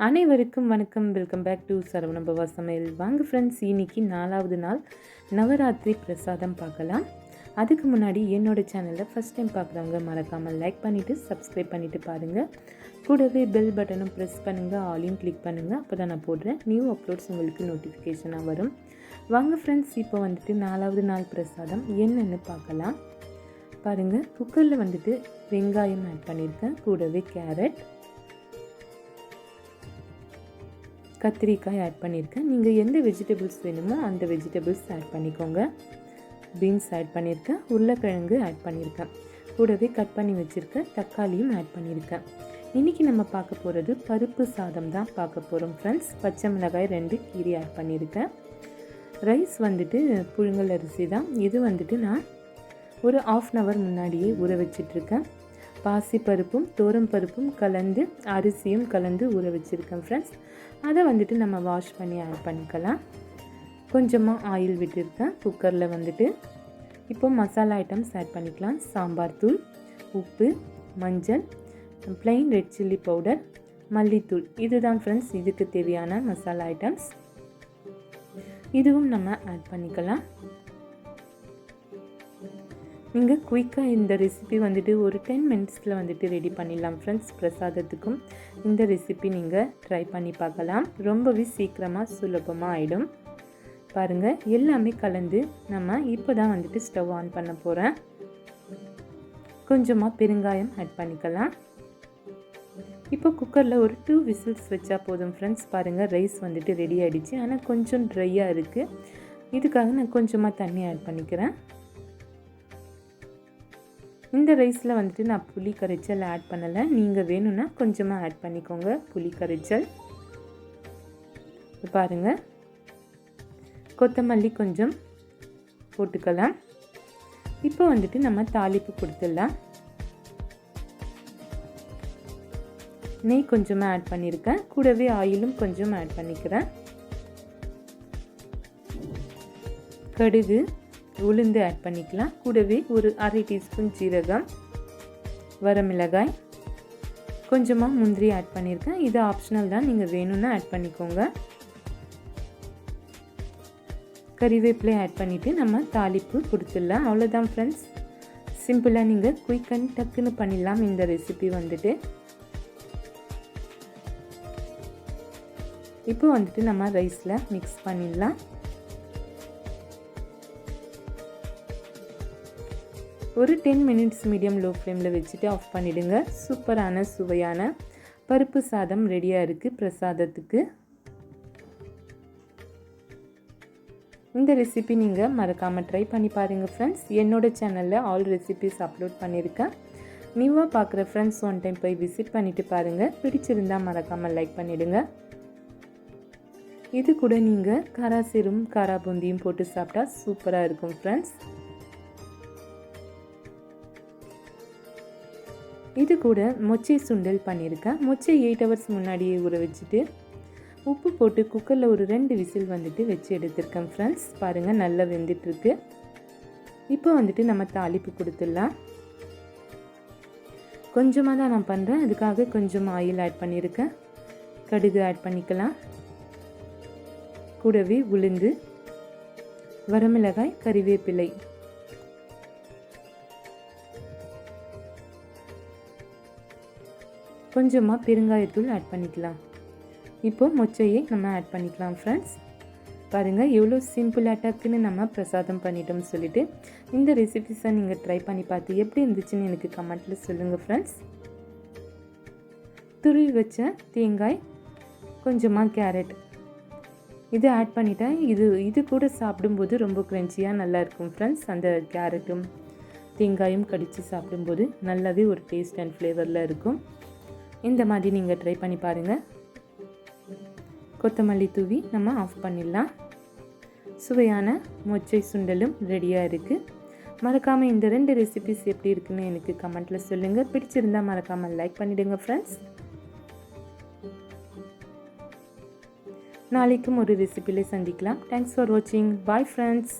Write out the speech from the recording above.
அனைவருக்கும் வணக்கம். Welcome back to Saravanabhava சமையல். வாங்க ஃப்ரெண்ட்ஸ், இன்னைக்கு 4வது நாள் நவராத்திரி பிரசாதம் பார்க்கலாம். அதுக்கு முன்னாடி என்னோடய சேனலில் ஃபஸ்ட் டைம் பார்க்குறவங்க மறக்காமல் லைக் பண்ணிவிட்டு சப்ஸ்கிரைப் பண்ணிவிட்டு பாருங்கள். கூடவே பெல் பட்டனும் ப்ரெஸ் பண்ணுங்கள், ஆலையும் கிளிக் பண்ணுங்கள். அப்போ தான் நான் போடுறேன் நியூ அப்லோட்ஸ் உங்களுக்கு நோட்டிஃபிகேஷனாக வரும். வாங்க ஃப்ரெண்ட்ஸ், இப்போ வந்துட்டு 4வது நாள் பிரசாதம் என்னென்னு பார்க்கலாம். பாருங்கள், குக்கரில் வந்துட்டு வெங்காயம் ஆட் பண்ணியிருக்கேன், கூடவே கேரட், கத்திரிக்காய் ஆட் பண்ணியிருக்கேன். நீங்கள் எந்த வெஜிடபிள்ஸ் வேணுமோ அந்த வெஜிடபிள்ஸ் ஆட் பண்ணிக்கோங்க. பீன்ஸ் ஆட் பண்ணியிருக்கேன், உருளைக்கிழங்கு ஆட் பண்ணியிருக்கேன், கூடவே கட் பண்ணி வச்சுருக்கேன் தக்காளியும் ஆட் பண்ணியிருக்கேன். இன்றைக்கி நம்ம பார்க்க போகிறது பருப்பு சாதம் தான் பார்க்க போகிறோம் ஃப்ரெண்ட்ஸ். பச்சை மிளகாய் 2 கீரி ஆட் பண்ணியிருக்கேன். ரைஸ் வந்துட்டு புழுங்கல் அரிசி தான். இது வந்துட்டு நான் ஒரு 1/2 hour முன்னாடியே ஊற வச்சிட்ருக்கேன். பாசி பருப்பும் தோரம் பருப்பும் கலந்து அரிசியும் கலந்து ஊற வச்சுருக்கேன் ஃப்ரெண்ட்ஸ். அதை வந்துட்டு நம்ம வாஷ் பண்ணி ஆட் பண்ணிக்கலாம். கொஞ்சமாக ஆயில் விட்டுருக்கேன் குக்கரில் வந்துட்டு. இப்போ மசாலா ஐட்டம்ஸ் ஆட் பண்ணிக்கலாம். சாம்பார் தூள், உப்பு, மஞ்சள், ப்ளைன் ரெட் சில்லி பவுடர், மல்லித்தூள். இதுதான் ஃப்ரெண்ட்ஸ் இதுக்கு தேவையான மசாலா ஐட்டம்ஸ். இதுவும் நம்ம ஆட் பண்ணிக்கலாம். நீங்கள் குயிக்காக இந்த ரெசிபி வந்துட்டு ஒரு 10 minutesல வந்துட்டு ரெடி பண்ணிடலாம் ஃப்ரெண்ட்ஸ். பிரசாதத்துக்கும் இந்த ரெசிபி நீங்கள் ட்ரை பண்ணி பார்க்கலாம். ரொம்பவே சீக்கிரமாக சுலபமாக ஆகிடும். பாருங்கள், எல்லாமே கலந்து நம்ம இப்போ தான் வந்துட்டு ஸ்டவ் ஆன் பண்ண போகிறேன். கொஞ்சமாக பெருங்காயம் ஆட் பண்ணிக்கலாம். இப்போ குக்கரில் ஒரு 2 whistles வச்சா போதும் ஃப்ரெண்ட்ஸ். பாருங்கள், ரைஸ் வந்துட்டு ரெடி ஆகிடுச்சு. ஆனால் கொஞ்சம் ட்ரையாக இருக்குது. இதுக்காக நான் கொஞ்சமாக தண்ணி ஆட் பண்ணிக்கிறேன். இந்த ரைஸில் வந்துட்டு நான் புளி கரைச்சல் ஆட் பண்ணலை. நீங்கள் வேணும்னா கொஞ்சமாக ஆட் பண்ணிக்கோங்க புளி கரைச்சல். பாருங்கள், கொத்தமல்லி கொஞ்சம் போட்டுக்கலாம். இப்போ வந்துட்டு நம்ம தாளிப்பு கொடுத்துடலாம். நெய் கொஞ்சமாக ஆட் பண்ணியிருக்கேன், கூடவே ஆயிலும் கொஞ்சம் ஆட் பண்ணிக்கிறேன். கடுகு, உளுந்து ஆட் பண்ணிக்கலாம். கூடவே ஒரு 1/2 teaspoon ஜீரகம், வரமிளகாய், கொஞ்சமாக முந்திரி ஆட் பண்ணியிருக்கேன். இது ஆப்ஷனல் தான், நீங்கள் வேணும்னா ஆட் பண்ணிக்கோங்க. கறிவேப்பிலை ஆட் பண்ணிவிட்டு நம்ம தாளிப்பு கொடுத்துடலாம். அவ்வளோதான் ஃப்ரெண்ட்ஸ். சிம்பிளாக நீங்கள் குயிக் அண்ட் டக்குன்னு பண்ணிடலாம் இந்த ரெசிபி வந்துட்டு. இப்போ வந்துட்டு நம்ம ரைஸில் மிக்ஸ் பண்ணிடலாம். ஒரு 10 minutes மீடியம் லோ ஃப்ளேமில் வச்சுட்டு ஆஃப் பண்ணிவிடுங்க. சூப்பரான சுவையான பருப்பு சாதம் ரெடியாக இருக்குது பிரசாதத்துக்கு. இந்த ரெசிபி நீங்கள் மறக்காமல் ட்ரை பண்ணி பாருங்கள் ஃப்ரெண்ட்ஸ். என்னோடய சேனலில் ஆல் ரெசிபிஸ் அப்லோட் பண்ணியிருக்கேன். நியூவாக பார்க்குற ஃப்ரெண்ட்ஸ் ஒன் டைம் போய் விசிட் பண்ணிவிட்டு பாருங்கள். பிடிச்சிருந்தால் மறக்காமல் லைக் பண்ணிவிடுங்க. இது கூட நீங்கள் காராசீரும் காரா பூந்தியும் போட்டு சாப்பிட்டா சூப்பராக இருக்கும் ஃப்ரெண்ட்ஸ். இது கூட மொச்சை சுண்டல் பண்ணியிருக்கேன். மொச்சை 8 hours முன்னாடியே ஊற வச்சுட்டு உப்பு போட்டு குக்கரில் ஒரு 2 விசில் வந்துட்டு வச்சு எடுத்திருக்கேன் ஃப்ரெண்ட்ஸ். பாருங்கள், நல்லா வெந்துட்டுருக்கு. இப்போ வந்துட்டு நம்ம தாளிப்பு கொடுத்துடலாம். கொஞ்சமாக தான் நான் பண்ணுறேன், அதுக்காக கொஞ்சம் ஆயில் ஆட் பண்ணியிருக்கேன். கடுகு ஆட் பண்ணிக்கலாம். கூடவே உளுந்து, வரமிளகாய், கறிவேப்பிலை, கொஞ்சமாக பெருங்காயத்தூள் ஆட் பண்ணிக்கலாம். இப்போ மொச்சையை நம்ம ஆட் பண்ணிக்கலாம் ஃப்ரெண்ட்ஸ். பாருங்கள், எவ்வளோ சிம்பிளாக டக்குன்னு நம்ம பிரசாதம் பண்ணிட்டோம்னு சொல்லிட்டு. இந்த ரெசிபிஸை நீங்கள் ட்ரை பண்ணி பார்த்து எப்படி இருந்துச்சுன்னு எனக்கு கமெண்ட்டில் சொல்லுங்கள் ஃப்ரெண்ட்ஸ். துருவி வச்ச தேங்காய், கொஞ்சமாக கேரட் இது ஆட் பண்ணிட்டேன். இது கூட சாப்பிடும்போது ரொம்ப க்ரன்ச்சியாக நல்லாயிருக்கும் ஃப்ரெண்ட்ஸ். அந்த கேரட்டும் தேங்காயும் கடித்து சாப்பிடும்போது நல்லாவே ஒரு டேஸ்ட் அண்ட் ஃப்ளேவரில் இருக்கும். இந்த மாதிரி நீங்கள் ட்ரை பண்ணி பாருங்கள். கொத்தமல்லி தூவி நம்ம ஆஃப் பண்ணிடலாம். சுவையான மொச்சை சுண்டலும் ரெடியாக இருக்குது. மறக்காமல் இந்த 2 ரெசிபிஸ் எப்படி இருக்குன்னு எனக்கு கமெண்ட்டில் சொல்லுங்கள். பிடிச்சிருந்தால் மறக்காமல் லைக் பண்ணிவிடுங்க ஃப்ரெண்ட்ஸ். நாளைக்கும் ஒரு ரெசிபியில் சந்திக்கலாம். தேங்க்ஸ் ஃபார் வாட்சிங். Bye friends.